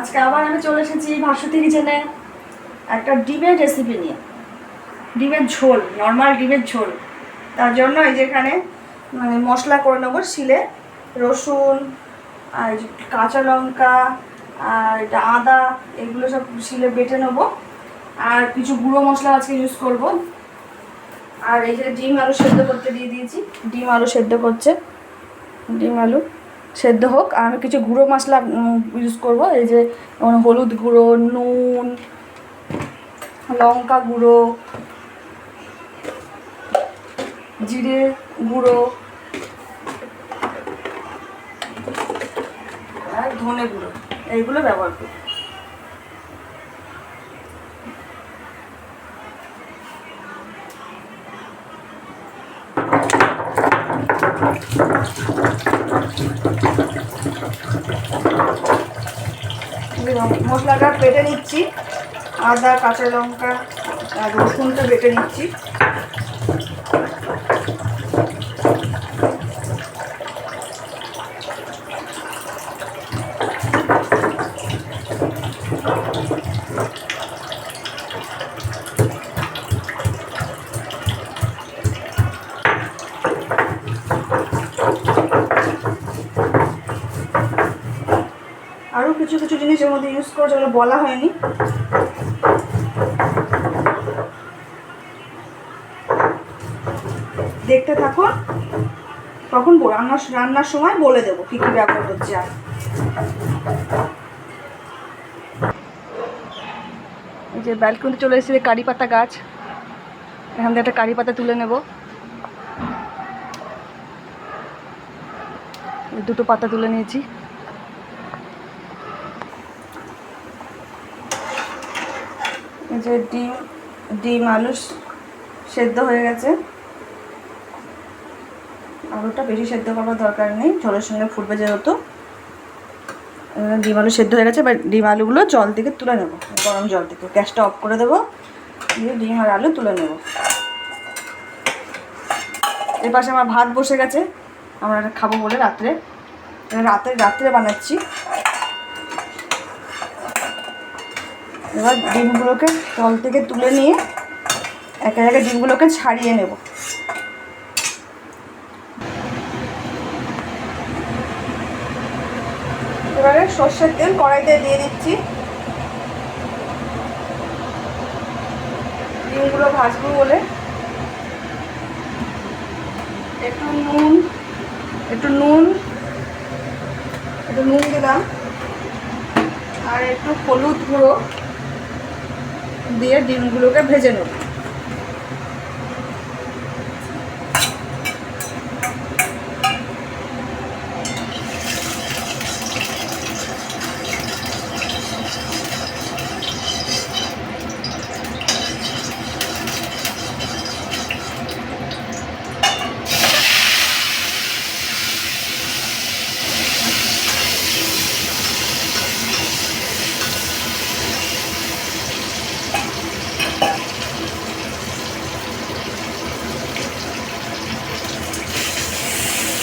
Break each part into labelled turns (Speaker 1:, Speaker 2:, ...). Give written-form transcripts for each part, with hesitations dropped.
Speaker 1: আজকে আবার আমি চলে এসেছি ভাস্বতী কিচেনে একটা ডিমের রেসিপি নিয়ে। ডিমের ঝোল, নর্মাল ডিমের ঝোল। তার জন্য এই যেখানে মশলা করে নেবো শিলে, রসুন আর কাঁচা লঙ্কা আর আদা, এগুলো সব শিলে বেটে নেবো। আর কিছু গুঁড়ো মশলা আজকে ইউজ করব। আর এই যে ডিম আলু সেদ্ধ করতে দিয়ে দিয়েছি, ডিম আলু সেদ্ধ করছে, ডিম আলু সেদ্ধ হোক। আর আমি কিছু গুঁড়ো মশলা ইউজ করব। এই যে হলুদ গুঁড়ো, নুন, লঙ্কা গুঁড়ো, জিরে গুঁড়ো আর ধনে গুঁড়ো, এইগুলো ব্যবহার করি। মশলাটা বেটে নিচ্ছি, আদা, কাঁচা লঙ্কা আর রসুনটা বেটে নিচ্ছি। আরও কিছু কিছু জিনিস এর মধ্যে ইউজ করে যেগুলো বলা হয়নি। দেখতে থাকুন, তখন রান্নার সময় বলে দেবো কী কী ব্যবহার হচ্ছে। আর এই যে ব্যালকনিতে চলে এসেছে কারি পাতা গাছ, এখান থেকে একটা কারি পাতা তুলে নেব। দুটো পাতা তুলে নিয়েছি। এই যে ডিম আলু সেদ্ধ হয়ে গেছে। আলুটা বেশি সেদ্ধ করার দরকার নেই, ঝোলের সঙ্গে ফুটবে যেহেতু। ডিম আলু সেদ্ধ হয়ে গেছে, এবার ডিম আলুগুলো জল থেকে তুলে নেব, গরম জল থেকে। গ্যাসটা অফ করে দেবো, দিয়ে ডিম আর আলু তুলে নেব। এর পাশে আমার ভাত বসে গেছে, আমরা খাবো বলে রাত্রে বানাচ্ছি। এবার ডিমগুলোকে জল থেকে তুলে নিয়ে একে একে ডিমগুলোকে ছাড়িয়ে নেব। এবারে সর্ষের তেল কড়াইতে দিয়ে দিচ্ছি। ডিমগুলো ভাজবো বলে একটু নুন দিলাম, আর একটু হলুদ গুঁড়ো দিয়ে ডিমগুলোকে ভেজে নেব।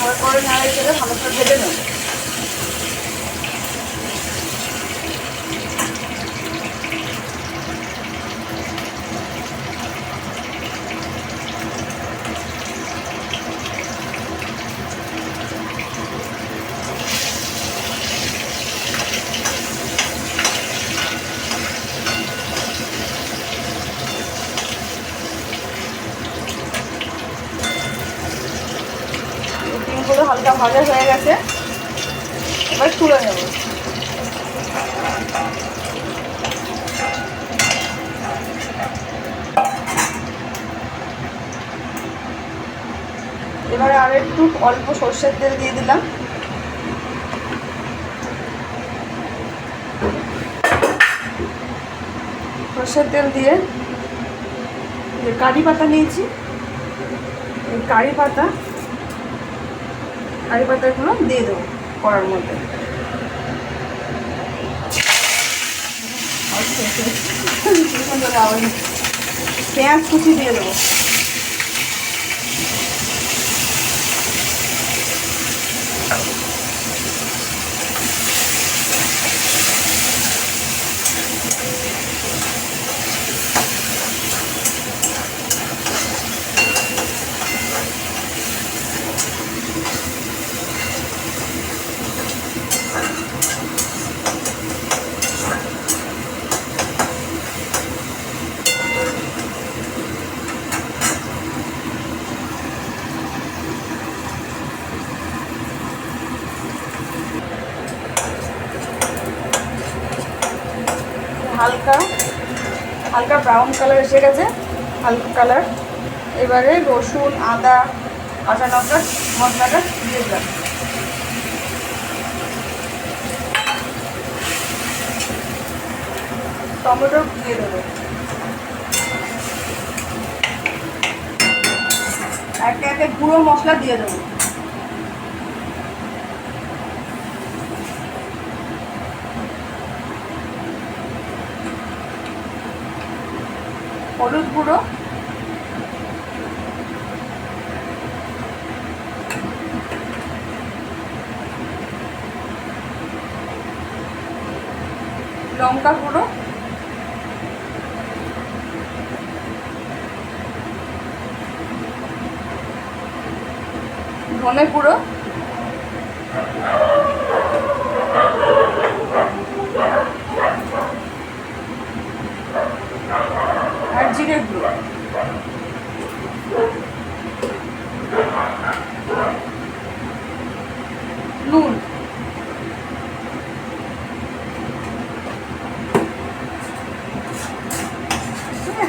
Speaker 1: তারপরে নাড়াই করে ভালো করে ভেজে নেব। ডিমগুলো হালকা ভাজা হয়ে গেছে, এবার তুলে নেব। এবারে আর একটু অল্প সর্ষের তেল দিয়ে দিলাম। সর্ষের তেল দিয়ে যে কারি পাতা নিয়েছি, এই কারি পাতাগুলো দিয়ে দেবো কড়ার মধ্যে। পেঁয়াজ কুচি দিয়ে দেবো। হালকা হালকা ব্রাউন কালার এসে গেছে, হালকা কালার। এবারে রসুন, আদা, কাঁচা লঙ্কা মশলাটা দিয়ে দিলাম। টমেটো দিয়ে দেবো, একে একে গুঁড়ো মশলা দিয়ে দেবো। হলুদ গুঁড়ো, লঙ্কা গুঁড়ো, ধনে গুঁড়ো, আর জিরে গুঁড়ো। নুন,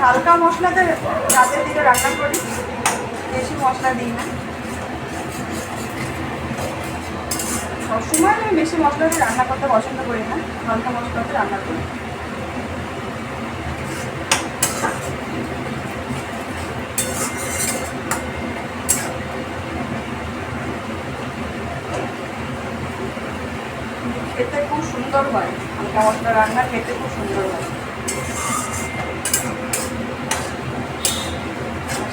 Speaker 1: হালকা মশলাতে রাতের দিকে রান্না করি, বেশি মশলা দিই না। সবসময় আমি বেশি মশলা দিয়ে রান্না করতে পছন্দ করি না, হালকা মশলাতে রান্না করি। খেতে খুব সুন্দর হয়, হালকা মশলা রান্না খেতে খুব সুন্দর হয়,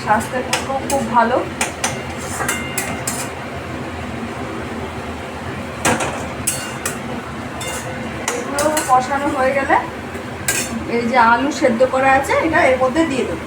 Speaker 1: স্বাস্থ্যের পক্ষেও খুব ভালো। এগুলো কষানো হয়ে গেলে এই যে আলু সেদ্ধ করা আছে এটা এর মধ্যে দিয়ে দেবো।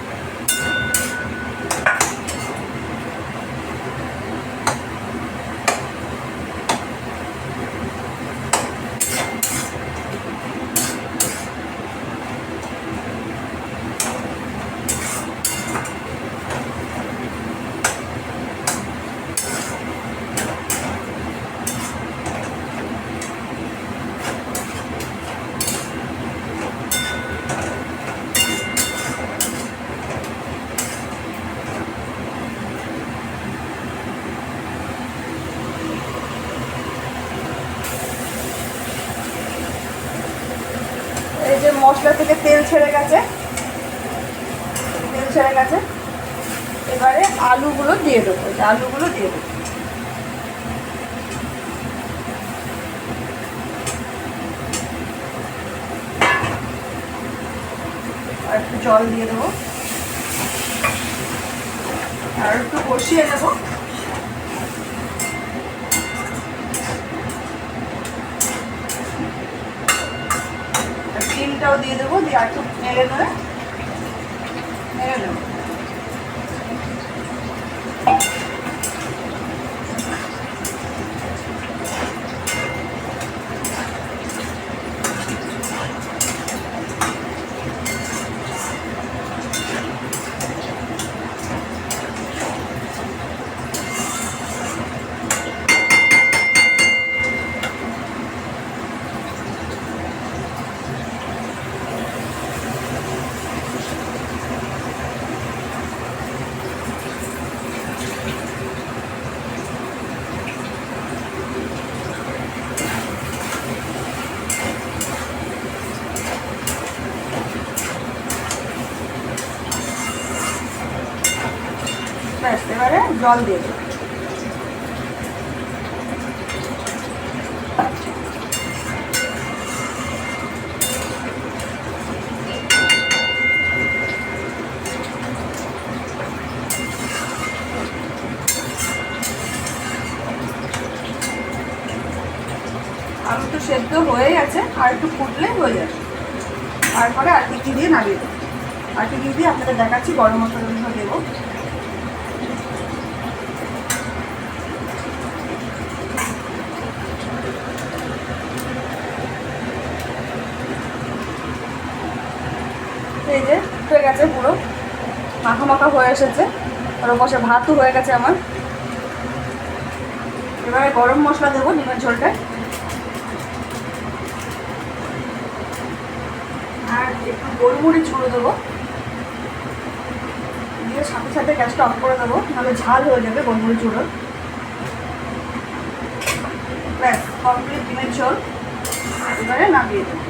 Speaker 1: এই যে মশলা থেকে তেল ছেড়ে গেছে, এবারে আলুগুলো দিয়ে দেবো, আলুগুলো দিয়ে দেবো। আর একটু জল দিয়ে দেবো, আর একটু কষিয়ে নেবো। ডিমটাও দিয়ে দেবো, দিয়ে আর একটু নেড়ে নেড়ে নেবো। ব্যাস, এবারে জল দিয়ে দেবো। আলু তো সেদ্ধ হয়ে গেছে, আর একটু ফুটলে হয়ে যাবে। তারপরে আর কি দিয়ে নামিয়ে দেবো, আর কি দিয়ে আপনাদের দেখাচ্ছি। গরম মশলা দেবো, এই যে হয়ে গেছে, পুরো মাখা মাখা হয়ে এসেছে, আর বসে ভাতও হয়ে গেছে আমার। এবারে গরম মশলা দেবো ডিমের ঝোলটায়, আর একটু গোলমরিচ গুঁড়ো দেবো, দিয়ে সাথে সাথে গ্যাসটা অফ করে দেবো, নাহলে ঝাল হয়ে যাবে গোলমরিচ গুঁড়ো। ব্যাস কমপ্লিট ডিমের ঝোল, এবারে নামিয়ে দেবো।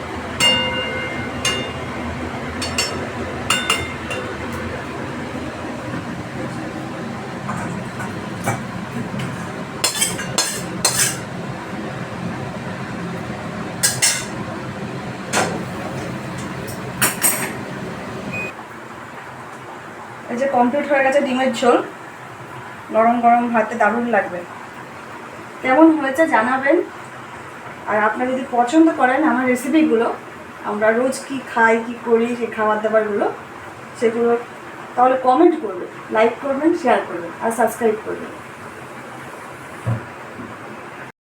Speaker 1: এই যে কমপ্লিট হয়ে গেছে ডিমের ঝোল, গরম গরম ভাতে দারুণ লাগবে। কেমন হয়েছে জানাবেন। আর আপনারা যদি পছন্দ করেন আমার রেসিপিগুলো, আমরা রোজ কি খাই কি করি সেই খাবার দাবারগুলো, সেগুলো তাহলে কমেন্ট করবেন, লাইক করবেন, শেয়ার করবেন আর সাবস্ক্রাইব করবেন।